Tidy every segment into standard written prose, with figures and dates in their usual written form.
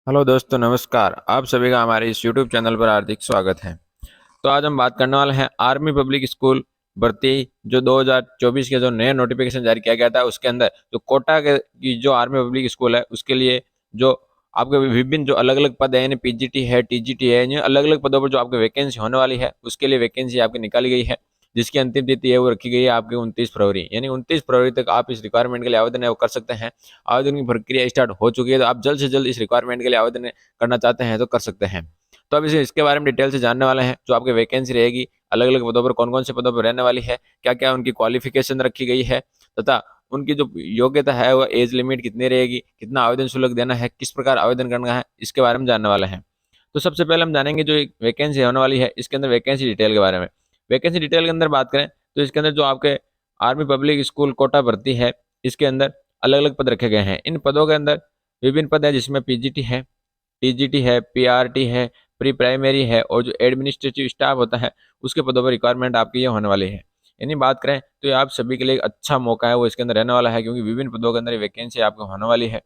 Hello दोस्तों, नमस्कार। आप सभी का हमारे इस यूट्यूब चैनल पर हार्दिक स्वागत है। तो आज हम बात करने वाले हैं आर्मी पब्लिक स्कूल भर्ती जो 2024 के जो नए नोटिफिकेशन जारी किया गया था उसके अंदर जो कोटा के की जो आर्मी पब्लिक स्कूल है उसके लिए जो आपके विभिन्न जो अलग अलग पद है यानी पीजीटी है, टीजीटी है, यानी अलग अलग पदों पर जो आपकी वैकेंसी होने वाली है उसके लिए वैकेंसी आपकी निकाली गई है, जिसकी अंतिम तिथि है वो रखी गई है आपकी 29 फरवरी, यानी 29 फरवरी तक आप इस रिक्वायरमेंट के लिए आवेदन है वो कर सकते हैं। आवेदन की प्रक्रिया स्टार्ट हो चुकी है, तो आप जल्द से जल्द इस रिक्वायरमेंट के लिए आवेदन करना चाहते हैं तो कर सकते हैं। तो अब इसके बारे में डिटेल से जानने वाले हैं, जो आपकी वैकेंसी रहेगी, अलग अलग पदों पर कौन कौन से पदों पर रहने वाली है, क्या क्या उनकी क्वालिफिकेशन रखी गई है, तथा उनकी जो योग्यता है वो एज लिमिट कितनी रहेगी, कितना आवेदन शुल्क देना है, किस प्रकार आवेदन करना है, इसके बारे में जानने वाले हैं। तो सबसे पहले हम जानेंगे जो एक वैकेंसी होने वाली है इसके अंदर वैकेंसी डिटेल के बारे में। वैकेंसी डिटेल के अंदर बात करें तो इसके अंदर जो आपके आर्मी पब्लिक स्कूल कोटा भर्ती है इसके अंदर अलग अलग पद रखे गए हैं। इन पदों के अंदर विभिन्न पद है जिसमें पीजीटी है, टीजीटी है, पीआरटी है, प्री प्राइमरी है, और जो एडमिनिस्ट्रेटिव स्टाफ होता है उसके पदों पर रिक्वायरमेंट आपकी ये होने वाली है। यानी बात करें तो ये आप सभी के लिए एक अच्छा मौका है वो इसके अंदर रहने वाला है, क्योंकि विभिन्न पदों के अंदर वैकेंसी आपको होने वाली है।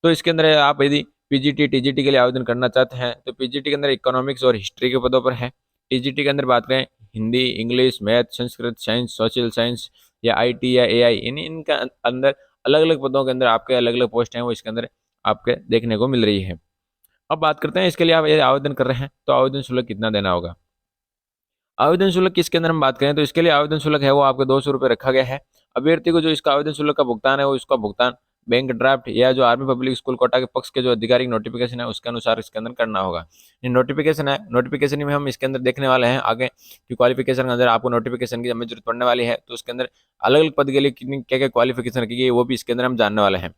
तो इसके अंदर आप यदि पीजीटी टीजीटी के लिए आवेदन करना चाहते हैं तो पीजीटी के अंदर इकोनॉमिक्स और हिस्ट्री के पदों पर है। टीजीटी के अंदर बात करें Hindi, English, math, Sanskrit, science, social science या आईटी या एआई, इनका अंदर अलग अलग पदों के अंदर आपके अलग अलग पोस्ट हैं वो इसके अंदर आपके देखने को मिल रही है। अब बात करते हैं इसके लिए आप यदि आवेदन कर रहे हैं तो आवेदन शुल्क कितना देना होगा। आवेदन शुल्क किसके अंदर हम बात करें तो इसके लिए आवेदन शुल्क है वो आपके 200 रुपये रखा गया है। अभ्यर्थी को जो इसका आवेदन शुल्क का भुगतान है वो इसका भुगतान बैंक ड्राफ्ट या जो आर्मी पब्लिक स्कूल कोटा के पक्ष के जो आधिकारिक नोटिफिकेशन है उसके अनुसार इसके अंदर करना होगा। ये नोटिफिकेशन है, नोटिफिकेशन में हम इसके अंदर देखने वाले हैं आगे कि क्वालिफिकेशन के अंदर आपको नोटिफिकेशन की हमें जरूरत पड़ने वाली है, तो उसके अंदर अलग अलग पद के लिए कितनी क्या क्या क्वालिफिकेशन रखी गई वो भी इसके अंदर हम जानने वाले हैं।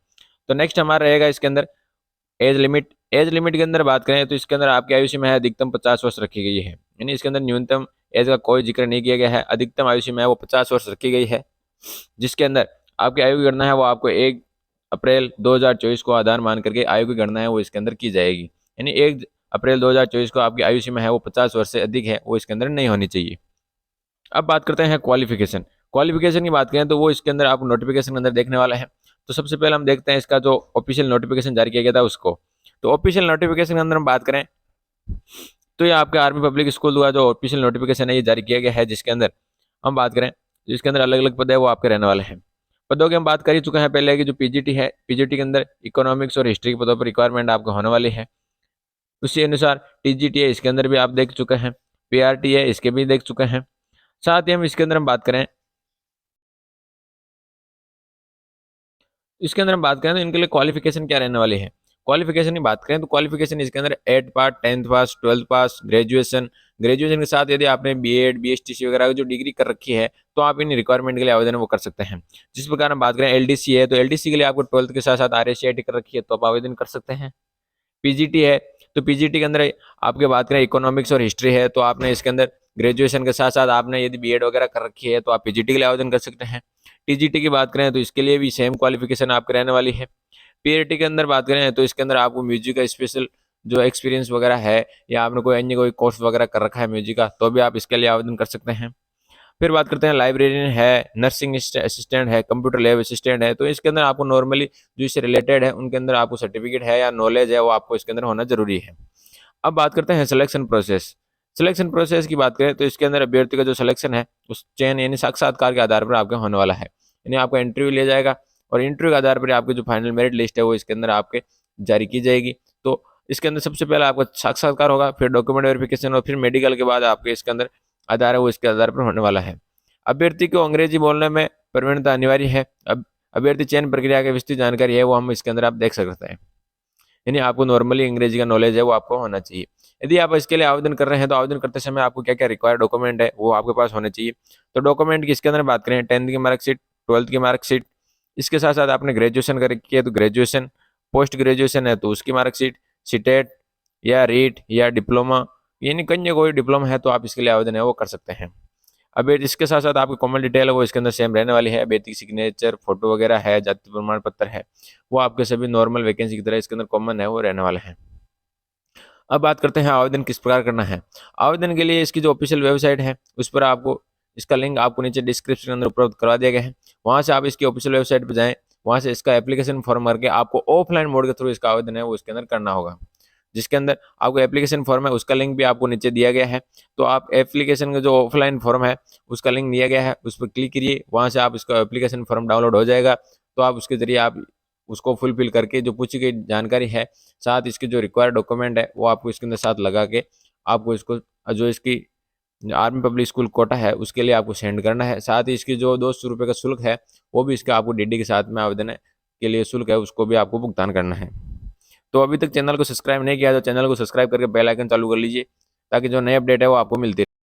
तो नेक्स्ट हमारा रहेगा इसके अंदर एज लिमिट। एज लिमिट के अंदर बात करें तो इसके अंदर आपकी आयु सीमा है अधिकतम 50 वर्ष रखी गई है, यानी इसके अंदर न्यूनतम एज का कोई जिक्र नहीं किया गया है। अधिकतम आयु सीमा है वो 50 वर्ष रखी गई है, जिसके अंदर आपकी आयु की गणना है वो आपको 1 अप्रैल 2024 को आधार मान करके आयु की गणना है वो इसके अंदर की जाएगी। यानी 1 अप्रैल 2024 को आपकी आयु सीमा है वो 50 वर्ष से अधिक है वो इसके अंदर नहीं होनी चाहिए। अब बात करते हैं क्वालिफिकेशन। क्वालिफिकेशन की बात करें तो वो इसके अंदर आपको नोटिफिकेशन के अंदर देखने वाला है। तो सबसे पहले हम देखते हैं इसका जो ऑफिशियल नोटिफिकेशन जारी किया गया था उसको। तो ऑफिशियल नोटिफिकेशन के अंदर हम बात करें तो ये आपके आर्मी पब्लिक स्कूल द्वारा जो ऑफिशियल नोटिफिकेशन है ये जारी किया गया है, जिसके अंदर हम बात करें जिसके अंदर अलग अलग पद है वो आपके रहने वाले हैं। पदों की हम बात कर ही चुके हैं पहले कि जो पीजीटी है, पीजीटी के अंदर इकोनॉमिक्स और हिस्ट्री के पदों पर रिक्वायरमेंट आपको होने वाली है। उसी अनुसार टीजीटी है इसके अंदर भी आप देख चुके हैं, पीआरटी है इसके भी देख चुके हैं। साथ ही हम इसके अंदर हम बात करें इसके अंदर हम बात करें तो इनके लिए क्वालिफिकेशन क्या रहने वाली है। क्वालिफिकेशन की बात करें तो क्वालिफिकेशन इसके अंदर 8 पास, 10th पास, 12th पास, ग्रेजुएशन। ग्रेजुएशन के साथ यदि आपने बीएड, बीएसटीसी वगैरह जो डिग्री कर रखी है तो आप इन रिक्वायरमेंट के लिए आवेदन वो कर सकते हैं। जिस प्रकार हम बात करें एलडीसी है तो एलडीसी के लिए आपको 12th के साथ साथ आरएससीआईटी कर रखी है तो आप आवेदन कर सकते हैं। पीजीटी है तो पीजीटी के अंदर आपके बात करें इकोनॉमिक्स और हिस्ट्री है तो आपने इसके अंदर ग्रेजुएशन के साथ साथ आपने यदि बीएड वगैरह कर रखी है तो आप पीजीटी के लिए आवेदन कर सकते हैं। टीजीटी की बात करें तो इसके लिए भी सेम क्वालिफिकेशन आपके रहने वाली है। पीएटी के अंदर बात करें तो इसके अंदर आपको म्यूजिक का स्पेशल जो एक्सपीरियंस वगैरह है या आपने कोई अन्य कोई कोर्स वगैरह कर रखा है म्यूजिक का तो भी आप इसके लिए आवेदन कर सकते हैं। फिर बात करते हैं लाइब्रेरियन है, नर्सिंग असिस्टेंट है, कंप्यूटर लैब असिस्टेंट है, तो इसके अंदर आपको नॉर्मली जो इससे रिलेटेड है उनके अंदर आपको सर्टिफिकेट है या नॉलेज है वो आपको इसके अंदर होना जरूरी है। अब बात करते हैं सिलेक्शन प्रोसेस। सिलेक्शन प्रोसेस की बात करें तो इसके अंदर अभ्यर्थी का जो सिलेक्शन है उस चयन यानी साक्षात्कार के आधार पर आपके होने वाला है, यानी आपका इंटरव्यू लिया जाएगा और इंटरव्यू के आधार पर आपकी जो फाइनल मेरिट लिस्ट है वो इसके अंदर आपके जारी की जाएगी। तो इसके अंदर सबसे पहले आपका साक्षात्कार होगा, फिर डॉक्यूमेंट वेरिफिकेशन और फिर मेडिकल के बाद आपके इसके अंदर आधार है वो इसके आधार पर होने वाला है। अभ्यर्थी को अंग्रेजी बोलने में प्रवीणता अनिवार्य है। अब अभ्यर्थी चयन प्रक्रिया की विस्तृत जानकारी है वो हम इसके अंदर आप देख सकते हैं, यानी आपको नॉर्मली अंग्रेजी का नॉलेज है वो आपको होना चाहिए। यदि आप इसके लिए आवेदन कर रहे हैं तो आवेदन करते समय आपको क्या क्या रिक्वायर्ड डॉक्यूमेंट है वो आपके पास होने चाहिए। तो डॉक्यूमेंट की इसके अंदर बात करें 10th की मार्कशीट, 12th की मार्कशीट, इसके साथ साथ आपने ग्रेजुएशन कर रखी है तो ग्रेजुएशन, पोस्ट ग्रेजुएशन है तो उसकी मार्कशीट, सीटेट या रीट या डिप्लोमा, यानी कहीं कोई डिप्लोमा है तो आप इसके लिए आवेदन है वो कर सकते हैं। अब इसके साथ साथ आपकी कॉमन डिटेल है वो इसके अंदर सेम रहने वाली है। बेसिक सिग्नेचर, फोटो वगैरह है, जाति प्रमाण पत्र है, वो आपके सभी नॉर्मल वैकेंसी की तरह इसके अंदर कॉमन है वो रहने वाले हैं। अब बात करते हैं आवेदन किस प्रकार करना है। आवेदन के लिए इसकी जो ऑफिशियल वेबसाइट है उस पर आपको इसका लिंक आपको नीचे डिस्क्रिप्शन के अंदर उपलब्ध करवा दिया गया है, वहाँ से आप इसकी ऑफिशियल वेबसाइट पर जाएँ। वहाँ से इसका एप्लीकेशन फॉर्म करके आपको ऑफलाइन मोड के थ्रू इसका आवेदन है वो इसके अंदर करना होगा, जिसके अंदर आपको एप्लीकेशन फॉर्म है उसका लिंक भी आपको नीचे दिया गया है। तो आप एप्लीकेशन का जो ऑफलाइन फॉर्म है उसका लिंक दिया गया है, उस पर क्लिक करिए, वहाँ से आप इसका एप्लीकेशन फॉर्म डाउनलोड हो जाएगा। तो आप उसके ज़रिए आप उसको फुलफिल करके जो पूछी गई जानकारी है, साथ इसके जो रिक्वायर्ड डॉक्यूमेंट है वो आपको इसके अंदर साथ लगा के आपको इसको जो इसकी आर्मी पब्लिक स्कूल कोटा है उसके लिए आपको सेंड करना है। साथ ही इसकी जो 200 रुपये का शुल्क है वो भी इसका आपको डीडी के साथ में आवेदन के लिए शुल्क है उसको भी आपको भुगतान करना है। तो अभी तक चैनल को सब्सक्राइब नहीं किया तो चैनल को सब्सक्राइब करके बेल आइकन चालू कर लीजिए, ताकि जो नए अपडेट है वो आपको मिलती रहे।